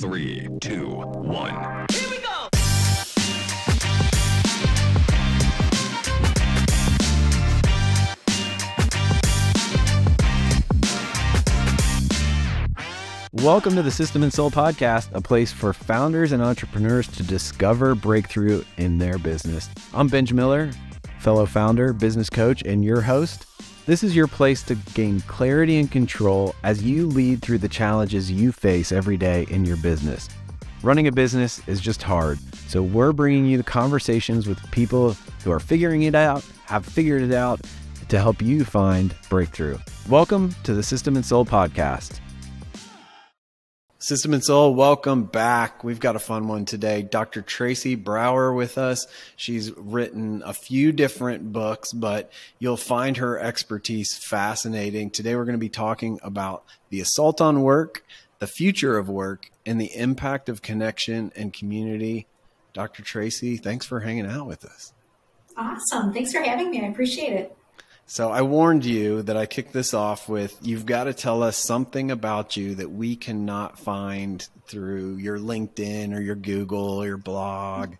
3, 2, 1. Here we go! Welcome to the System and Soul Podcast, a place for founders and entrepreneurs to discover breakthrough in their business. I'm Benj Miller, fellow founder, business coach, and your host. This is your place to gain clarity and control as you lead through the challenges you face every day in your business. Running a business is just hard, so we're bringing you the conversations with people who are figuring it out, have figured it out, to help you find breakthrough. Welcome to the System and Soul Podcast. System and Soul, welcome back. We've got a fun one today. Dr. Tracy Brower with us. She's written a few different books, but you'll find her expertise fascinating. Today, we're going to be talking about the assault on work, the future of work, and the impact of connection and community. Dr. Tracy, thanks for hanging out with us. Awesome. Thanks for having me. I appreciate it. So I warned you that I kicked this off with, you've got to tell us something about you that we cannot find through your LinkedIn or your Google or your blog.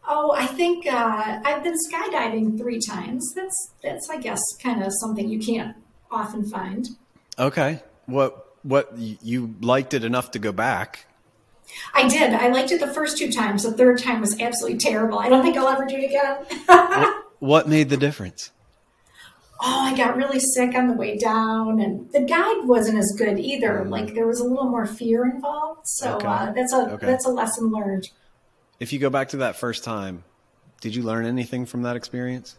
Oh, I think I've been skydiving 3 times. That's I guess kind of something you can't often find. Okay. What you liked it enough to go back? I did. I liked it the first 2 times. The third time was absolutely terrible. I don't think I'll ever do it again. What made the difference? Oh, I got really sick on the way down, and the guide wasn't as good either. Like there was a little more fear involved. So that's a lesson learned. If you go back to that first time, did you learn anything from that experience?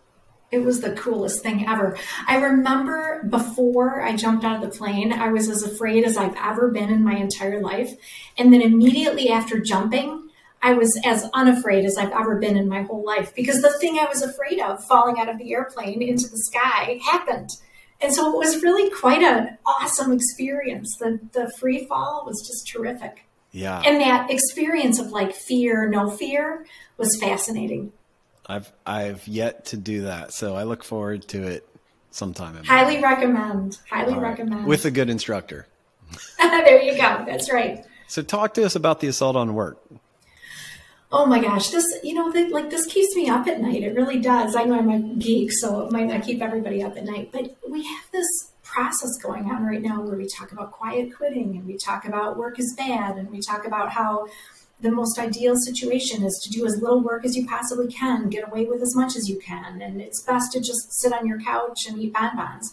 It was the coolest thing ever. I remember before I jumped out of the plane, I was as afraid as I've ever been in my entire life. And then immediately after jumping, I was as unafraid as I've ever been in my whole life, because the thing I was afraid of, falling out of the airplane into the sky, happened. And so it was really quite an awesome experience. The free fall was just terrific. Yeah. And that experience of like fear, no fear was fascinating. I've yet to do that, so I look forward to it sometime. Highly recommend. Highly recommend. With a good instructor. There you go. That's right. So talk to us about the assault on work. Oh my gosh, this keeps me up at night. It really does. I know I'm a geek, so it might not keep everybody up at night, but we have this process going on right now where we talk about quiet quitting, and we talk about work is bad, and we talk about how the most ideal situation is to do as little work as you possibly can, get away with as much as you can, and it's best to just sit on your couch and eat bonbons.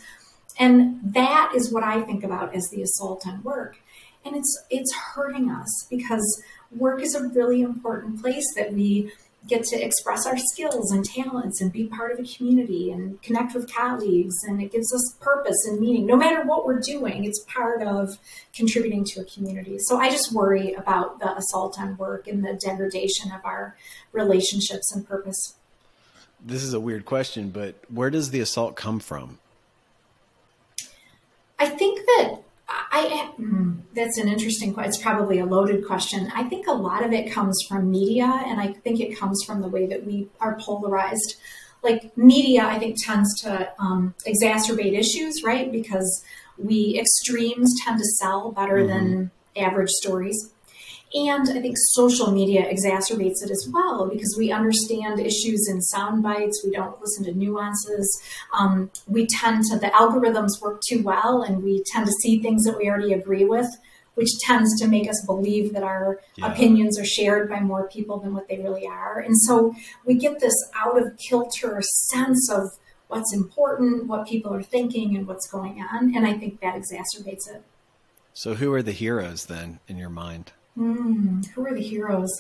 And that is what I think about as the assault on work. And it's hurting us, because work is a really important place that we get to express our skills and talents and be part of a community and connect with colleagues. And it gives us purpose and meaning. No matter what we're doing, it's part of contributing to a community. So I just worry about the assault on work and the degradation of our relationships and purpose. This is a weird question, but where does the assault come from? I think that that's an interesting question. It's probably a loaded question. I think a lot of it comes from media, and I think it comes from the way that we are polarized. Like media, I think, tends to exacerbate issues, right? Because extremes tend to sell better than average stories. And I think social media exacerbates it as well, because we understand issues in sound bites. We don't listen to nuances. The algorithms work too well, and we tend to see things that we already agree with, which tends to make us believe that our opinions are shared by more people than what they really are. And so we get this out of kilter sense of what's important, what people are thinking, and what's going on. And I think that exacerbates it. So who are the heroes then in your mind? Who are the heroes?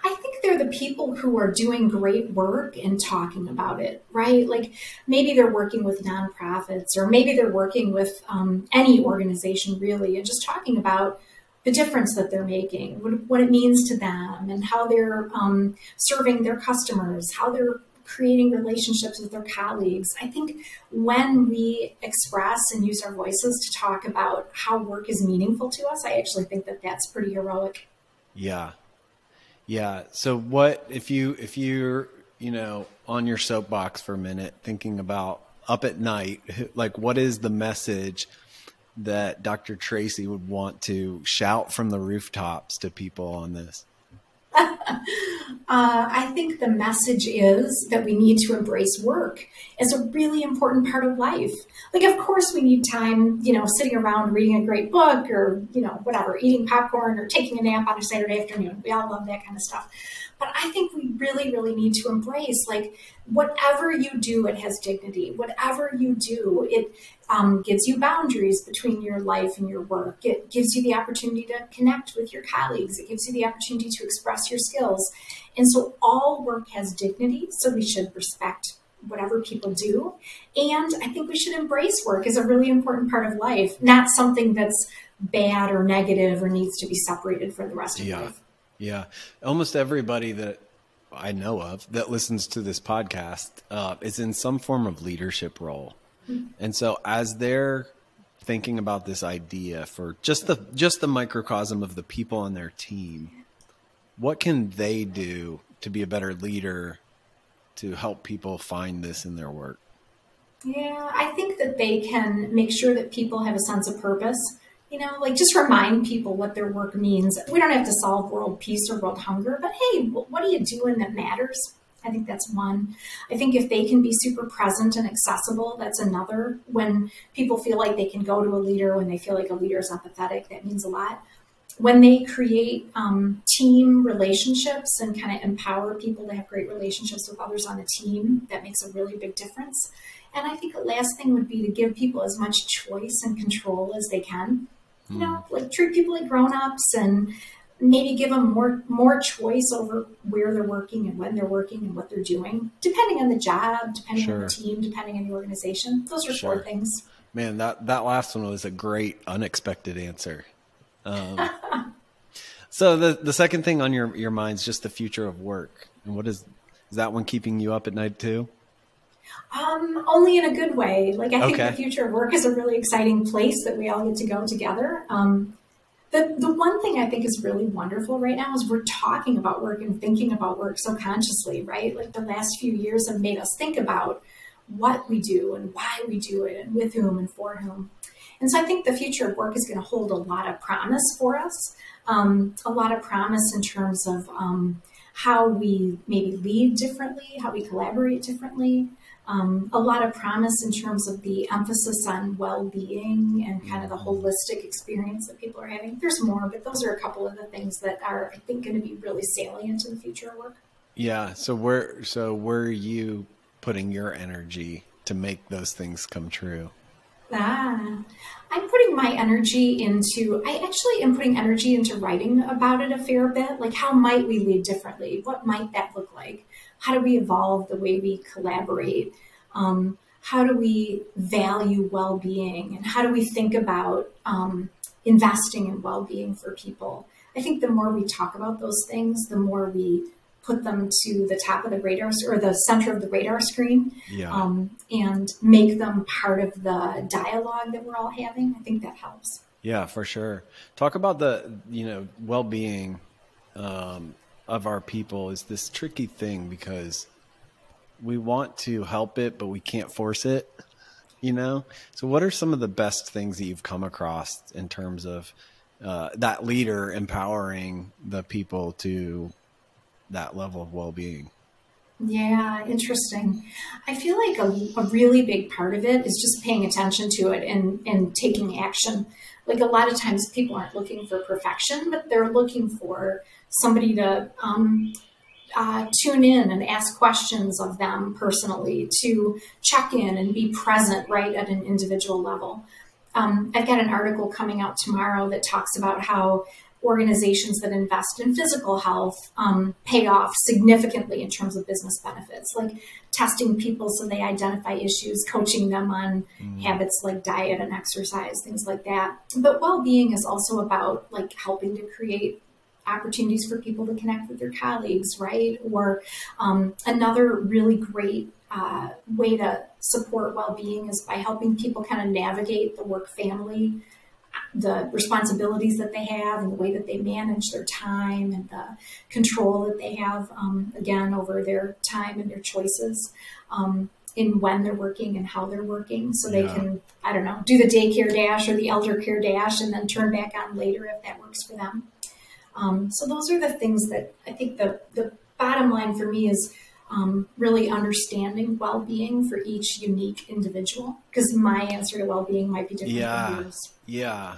I think they're the people who are doing great work and talking about it, right? Like maybe they're working with nonprofits, or maybe they're working with any organization really, and just talking about the difference that they're making, what it means to them, and how they're serving their customers, how they're creating relationships with their colleagues. I think when we express and use our voices to talk about how work is meaningful to us, I actually think that that's pretty heroic. Yeah. Yeah. So what, if you're, on your soapbox for a minute, thinking about up at night, like what is the message that Dr. Tracy would want to shout from the rooftops to people on this? I think the message is that we need to embrace work as a really important part of life. Like, of course, we need time, sitting around reading a great book or, whatever, eating popcorn or taking a nap on a Saturday afternoon. We all love that kind of stuff. But I think we really, really need to embrace, like, whatever you do, it has dignity. Whatever you do, it gives you boundaries between your life and your work. It gives you the opportunity to connect with your colleagues. It gives you the opportunity to express your skills. And so all work has dignity, so we should respect whatever people do. And I think we should embrace work as a really important part of life, not something that's bad or negative or needs to be separated for the rest of life. Yeah. Almost everybody that I know of that listens to this podcast is in some form of leadership role. Mm-hmm. And so as they're thinking about this idea for just the microcosm of the people on their team, what can they do to be a better leader to help people find this in their work? Yeah, I think that they can make sure that people have a sense of purpose. Just remind people what their work means. We don't have to solve world peace or world hunger, but hey, what are you doing that matters? I think that's one. I think if they can be super present and accessible, that's another. When people feel like they can go to a leader, when they feel like a leader is empathetic, that means a lot. When they create team relationships and kind of empower people to have great relationships with others on the team, that makes a really big difference. And I think the last thing would be to give people as much choice and control as they can. Treat people like grown-ups and maybe give them more choice over where they're working and when they're working and what they're doing, depending on the job, depending on the team, depending on the organization. Those are four things. Man, that last one was a great unexpected answer. So the second thing on your mind is just the future of work. And what is that one keeping you up at night too? Only in a good way. I think the future of work is a really exciting place that we all get to go together. The one thing I think is really wonderful right now is we're talking about work and thinking about work so consciously, right? Like, the last few years have made us think about what we do and why we do it and with whom and for whom. And so I think the future of work is going to hold a lot of promise for us, a lot of promise in terms of how we maybe lead differently, how we collaborate differently, a lot of promise in terms of the emphasis on well-being and kind of the holistic experience that people are having. There's more, but those are a couple of the things that are, I think, going to be really salient in the future of work. Yeah. So where are you putting your energy to make those things come true? I'm putting my energy I actually am putting energy into writing about it a fair bit. Like, how might we lead differently? What might that look like? How do we evolve the way we collaborate? How do we value well-being? And how do we think about investing in well-being for people? I think the more we talk about those things, the more we put them to the top of the radar or the center of the radar screen, and make them part of the dialogue that we're all having. I think that helps. Yeah, for sure. Talk about the, well-being of our people is this tricky thing because we want to help it, but we can't force it, So what are some of the best things that you've come across in terms of that leader empowering the people to that level of well-being? Yeah, interesting. I feel like a really big part of it is just paying attention to it and taking action. Like, a lot of times people aren't looking for perfection, but they're looking for somebody to tune in and ask questions of them personally, to check in and be present right at an individual level. I've got an article coming out tomorrow that talks about how organizations that invest in physical health pay off significantly in terms of business benefits, like testing people so they identify issues, coaching them on habits like diet and exercise, things like that. But well-being is also about helping to create opportunities for people to connect with their colleagues, right? Or another really great way to support well-being is by helping people kind of navigate the work family, the responsibilities that they have and the way that they manage their time and the control that they have, again, over their time and their choices. in when they're working and how they're working, so they can, I don't know, do the daycare dash or the elder care dash and then turn back on later if that works for them. So those are the things that I think the bottom line for me is really understanding well-being for each unique individual, because my answer to well-being might be different from yours. Yeah.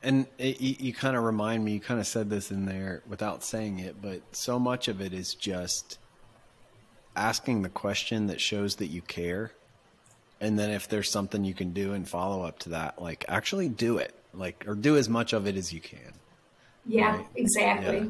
And you kind of remind me, you kind of said this in there without saying it, but so much of it is just asking the question that shows that you care. And then if there's something you can do and follow up to that, like actually do it, like, or do as much of it as you can. Yeah, right? exactly. Yeah.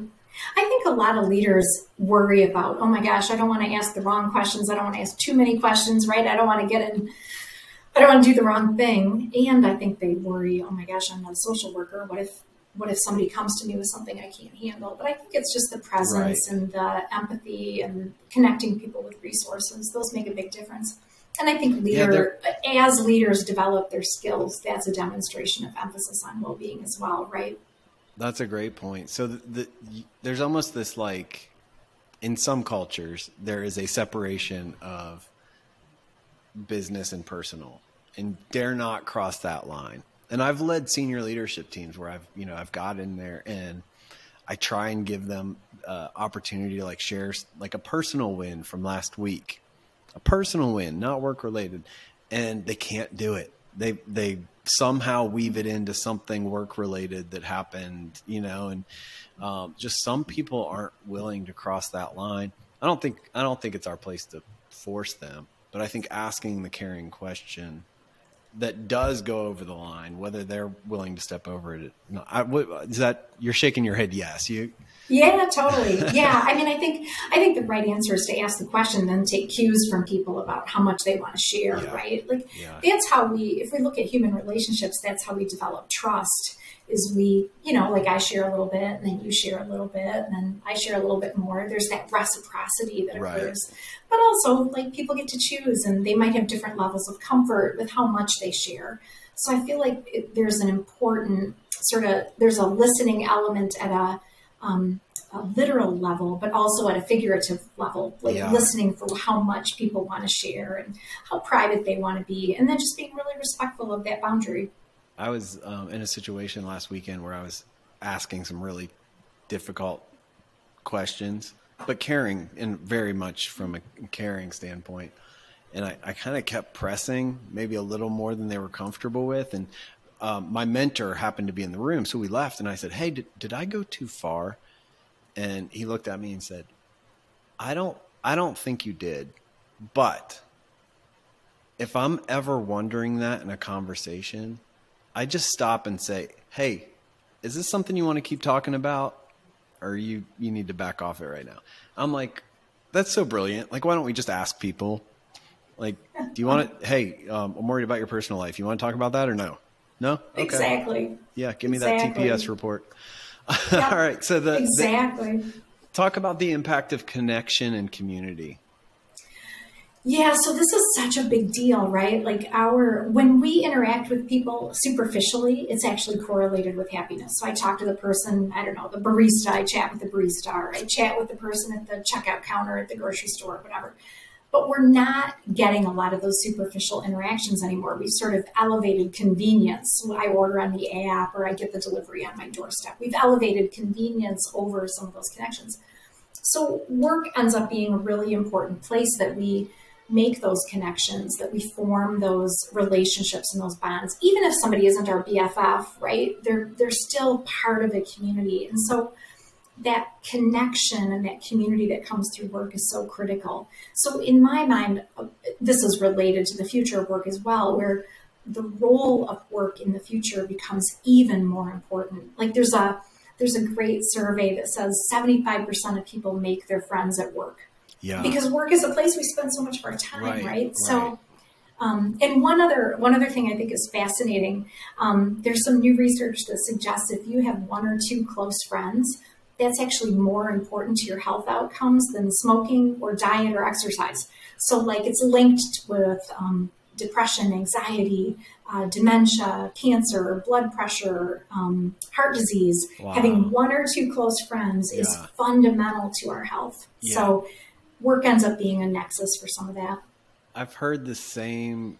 I think a lot of leaders worry about, oh my gosh, I don't want to ask the wrong questions. I don't want to ask too many questions, right? I don't want to do the wrong thing. And I think they worry, oh my gosh, I'm not a social worker. What if somebody comes to me with something I can't handle? But I think it's just the presence and the empathy and connecting people with resources. Those make a big difference. And I think as leaders develop their skills, that's a demonstration of emphasis on well-being as well, right? That's a great point. So there's almost this, like, in some cultures, there is a separation of business and and dare not cross that line. And I've led senior leadership teams where I've got in there and I try and give them opportunity to, like, share like a personal win from last week, a personal win, not work related. And they can't do it. They somehow weave it into something work related that happened, and just some people aren't willing to cross that line. I don't think it's our place to force them, but I think asking the caring question that does go over the line, whether they're willing to step over it. No, is that, you're shaking your head? Yes. Yeah, totally. Yeah. I mean, I think the right answer is to ask the question, then take cues from people about how much they want to share, right? Like that's how if we look at human relationships, that's how we develop trust, is we, like I share a little bit and then you share a little bit and then I share a little bit more. There's that reciprocity that occurs, but also, like, people get to choose and they might have different levels of comfort with how much they share. So I feel like there's an important there's a listening element at a literal level, but also at a figurative level, like listening for how much people want to share and how private they want to be, and then just being really respectful of that boundary. I was in a situation last weekend where I was asking some really difficult questions, but caring, and very much from a caring standpoint. And I kind of kept pressing maybe a little more than they were comfortable with. And my mentor happened to be in the room. So we left and I said, hey, did I go too far? And he looked at me and said, I don't think you did. But if I'm ever wondering that in a conversation, I just stop and say, hey, is this something you want to keep talking about? Or you need to back off it right now? I'm like, that's so brilliant. Like, why don't we just ask people? Like, do you want to, hey, I'm worried about your personal life. You want to talk about that or no? No? Okay. Exactly. Yeah. Give me that TPS report. Yep. All right. So talk about the impact of connection and community. Yeah, so this is such a big deal, right? Like when we interact with people superficially, it's actually correlated with happiness. So I talk to the person, I don't know, the barista, I chat with the barista, or I chat with the person at the checkout counter at the grocery store, whatever. But we're not getting a lot of those superficial interactions anymore. We've sort of elevated convenience. I order on the app or I get the delivery on my doorstep. We've elevated convenience over some of those connections. So work ends up being a really important place that we make those connections, that we form those relationships and those bonds. Even if somebody isn't our BFF, right? They're still part of a community. And so that connection and that community that comes through work is so critical. So in my mind, this is related to the future of work as well, where the role of work in the future becomes even more important. Like there's a great survey that says 75% of people make their friends at work. Yeah. Because work is a place we spend so much of our time, right? So, and one other thing I think is fascinating. There's some new research that suggests if you have one or two close friends, that's actually more important to your health outcomes than smoking or diet or exercise. So like it's linked with depression, anxiety, dementia, cancer, blood pressure, heart disease. Wow. Having one or two close friends is fundamental to our health. Yeah. So work ends up being a nexus for some of that. I've heard the same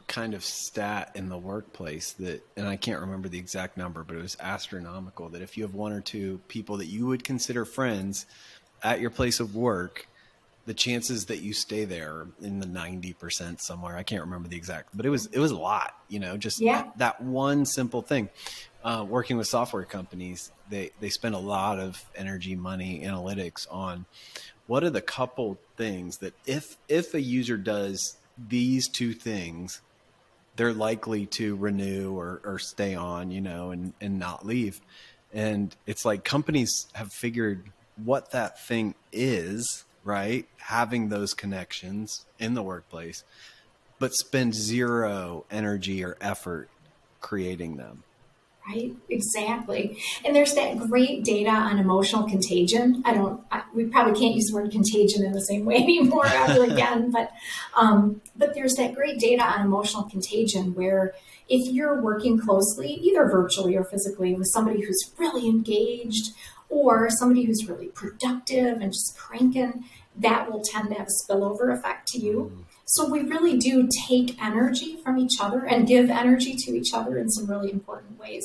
kind of stat in the workplace that, and I can't remember the exact number, but it was astronomical, that if you have one or two people that you would consider friends at your place of work, the chances that you stay there in the 90% somewhere. I can't remember the exact, but it was a lot, just that one simple thing. Working with software companies, they spend a lot of energy, money, analytics on what are the couple things that if a user does these two things, they're likely to renew or stay on, and not leave. And it's like companies have figured what that thing is, right? Having those connections in the workplace, but spend zero energy or effort creating them. Right, exactly. And there's that great data on emotional contagion. We probably can't use the word contagion in the same way anymore ever again, but there's that great data on emotional contagion where if you're working closely, either virtually or physically, with somebody who's really engaged or somebody who's really productive and just cranking, that will tend to have a spillover effect to you. So we really do take energy from each other and give energy to each other in some really important ways.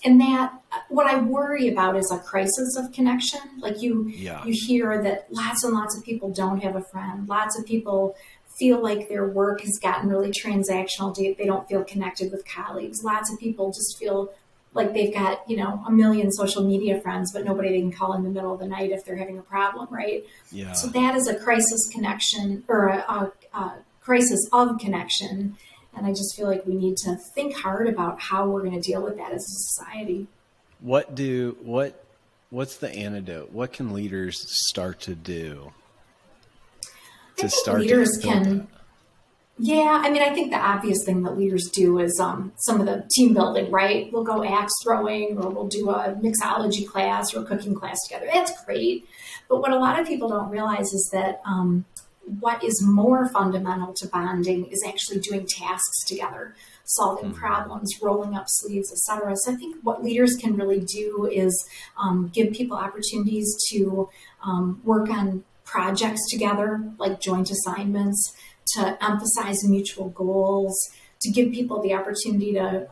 And that, what I worry about is a crisis of connection. Like you hear that lots and lots of people don't have a friend. Lots of people feel like their work has gotten really transactional. They don't feel connected with colleagues. Lots of people just feel like they've got, a million social media friends, but nobody they can call in the middle of the night if they're having a problem, right? Yeah. So that is a crisis connection, or a crisis of connection. And I just feel like we need to think hard about how we're going to deal with that as a society. What's the antidote? What can leaders start to do to start leaders to build that? Yeah, I think the obvious thing that leaders do is some of the team building, right? We'll go axe throwing, or we'll do a mixology class or a cooking class together. That's great. But what a lot of people don't realize is that what is more fundamental to bonding is actually doing tasks together, solving problems, rolling up sleeves, etc. So I think what leaders can really do is give people opportunities to work on projects together, like joint assignments, to emphasize mutual goals, to give people the opportunity to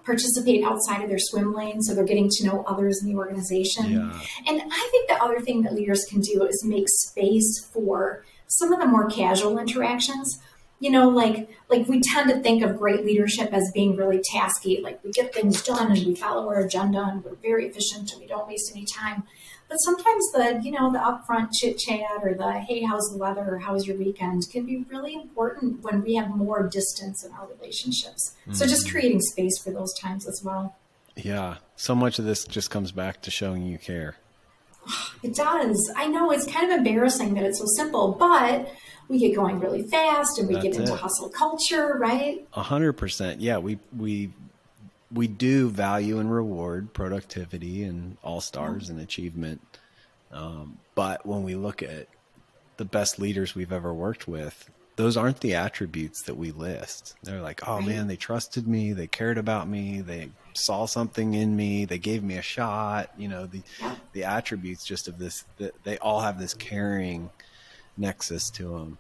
participate outside of their swim lane, so they're getting to know others in the organization. Yeah. And I think the other thing that leaders can do is make space for some of the more casual interactions. Like we tend to think of great leadership as being really tasky, like we get things done and we follow our agenda and we're very efficient and we don't waste any time. But sometimes the upfront chit chat or the, hey, how's the weather or how's your weekend can be really important when we have more distance in our relationships. So just creating space for those times as well. Yeah. So much of this just comes back to showing you care. It does. I know it's kind of embarrassing that it's so simple, but we get going really fast and we get into hustle culture, right? 100%. Yeah. We do value and reward productivity and all stars and achievement. But when we look at the best leaders we've ever worked with, those aren't the attributes that we list. They're like, oh man, they trusted me. They cared about me. They saw something in me. They gave me a shot. The attributes just of this, they all have this caring nexus to them.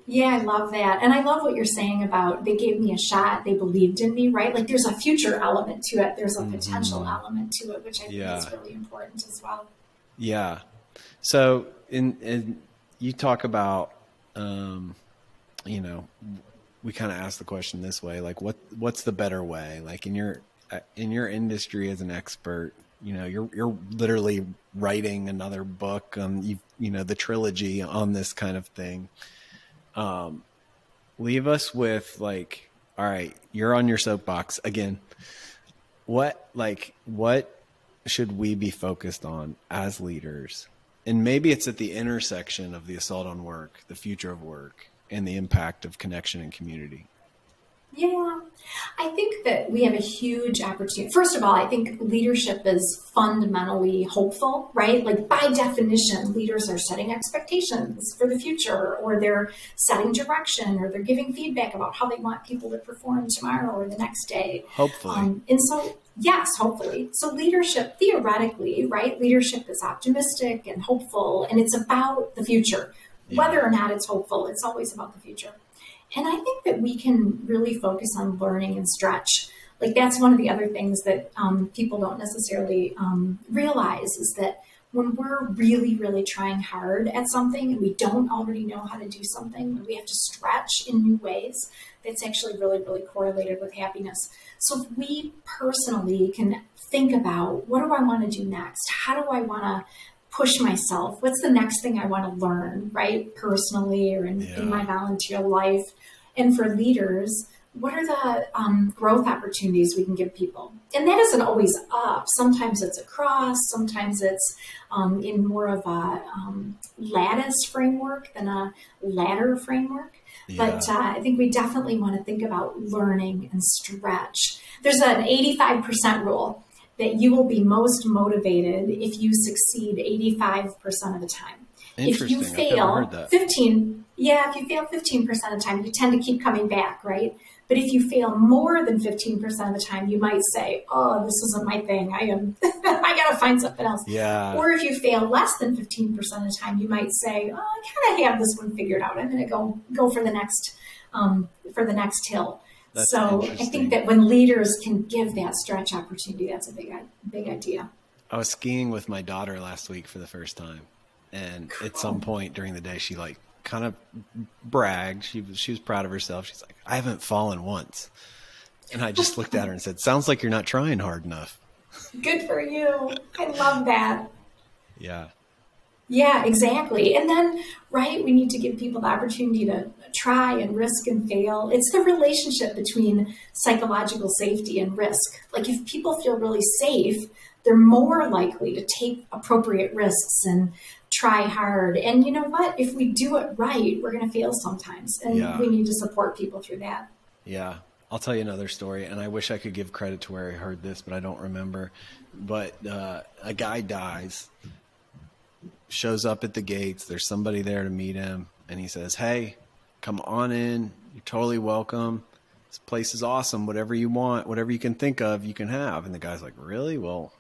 Yeah, I love that. And I love what you're saying about they gave me a shot, they believed in me, right? Like there's a future element to it. There's a potential element to it, which I think is really important as well. Yeah. So in you talk about, we kind of ask the question this way, like what's the better way? Like in your industry as an expert, you're literally writing another book on, the trilogy on this kind of thing. Leave us with like, all right, you're on your soapbox again. What should we be focused on as leaders? And maybe it's at the intersection of the assault on work, the future of work, and the impact of connection and community. Yeah, I think that we have a huge opportunity. First of all, I think leadership is fundamentally hopeful, right? Like by definition, leaders are setting expectations for the future, or they're setting direction, or they're giving feedback about how they want people to perform tomorrow or the next day. Hopefully. And so, yes, hopefully. So leadership, theoretically, right? Leadership is optimistic and hopeful, and it's about the future. whether or not it's hopeful. It's always about the future. And I think that we can really focus on learning and stretch. Like that's one of the other things that people don't necessarily realize is that when we're really, really trying hard at something and we don't already know how to do something, we have to stretch in new ways. That's actually really, really correlated with happiness. So if we personally can think about, what do I want to do next? How do I want to push myself? What's the next thing I want to learn, right? Personally or in my volunteer life. And for leaders, what are the growth opportunities we can give people? And that isn't always up. Sometimes it's across. Sometimes it's in more of a lattice framework than a ladder framework. Yeah. But I think we definitely want to think about learning and stretch. There's an 85% rule that you will be most motivated if you succeed 85% of the time. If you fail 15, if you fail 15% of the time, you tend to keep coming back, right? But if you fail more than 15% of the time, you might say, oh, this isn't my thing. I got to find something else. Yeah. Or if you fail less than 15% of the time, you might say, oh, I kind of have this one figured out. I'm going to go for the next hill. That's so I think that when leaders can give that stretch opportunity, that's a big idea. I was skiing with my daughter last week for the first time. And at some point during the day, she like kind of bragged. She was proud of herself. She's like, I haven't fallen once. And I just looked at her and said, sounds like you're not trying hard enough. Good for you. I love that. Yeah. Yeah, exactly. And then, right, we need to give people the opportunity to try and risk and fail. It's the relationship between psychological safety and risk. Like if people feel really safe, they're more likely to take appropriate risks and try hard. And you know what? If we do it right, we're going to fail sometimes. And we need to support people through that. Yeah. I'll tell you another story. And I wish I could give credit to where I heard this, but I don't remember. But a guy dies, shows up at the gates. There's somebody there to meet him. And he says, hey, come on in. You're totally welcome. This place is awesome. Whatever you want, whatever you can think of, you can have. And the guy's like, really? Well,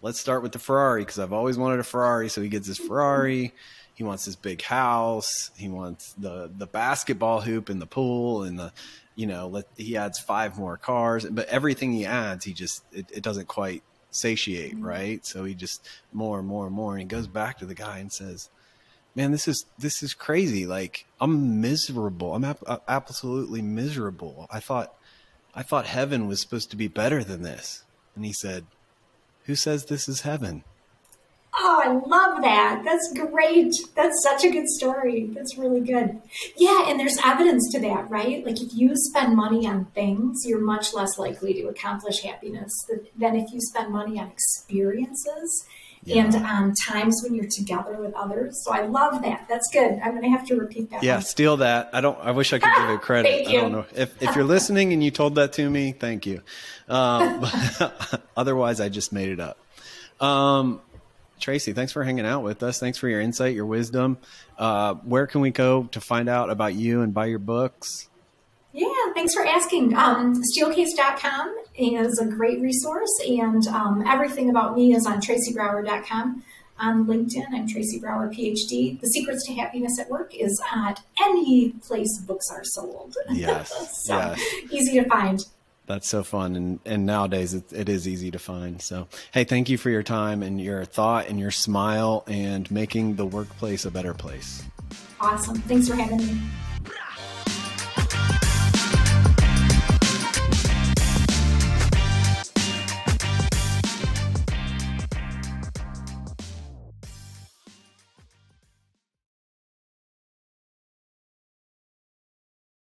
let's start with the Ferrari because I've always wanted a Ferrari. So he gets his Ferrari. He wants this big house. He wants the basketball hoop in the pool and he adds 5 more cars. But everything he adds, it doesn't quite satiate, right? So he just more and more and more. And he goes back to the guy and says, man, this is crazy. Like I'm miserable. I'm absolutely miserable. I thought heaven was supposed to be better than this. And he said, who says this is heaven? Oh, I love that. That's great. That's such a good story. That's really good. Yeah, and there's evidence to that, right? Like if you spend money on things, you're much less likely to accomplish happiness than if you spend money on experiences and on times when you're together with others. So I love that. That's good. I'm going to have to repeat that. Yeah, one. Steal that. I wish I could give it credit. Thank you. I don't know. If you're listening and you told that to me, thank you. Otherwise, I just made it up. Tracy, thanks for hanging out with us. Thanks for your insight, your wisdom. Where can we go to find out about you and buy your books? Yeah, thanks for asking. Steelcase.com is a great resource, and everything about me is on tracybrower.com. On LinkedIn, I'm Tracy Brower, PhD. The Secrets to Happiness at Work is at any place books are sold. Yes, easy to find. That's so fun. And nowadays it is easy to find. So, hey, thank you for your time and your thought and your smile and making the workplace a better place. Awesome. Thanks for having me.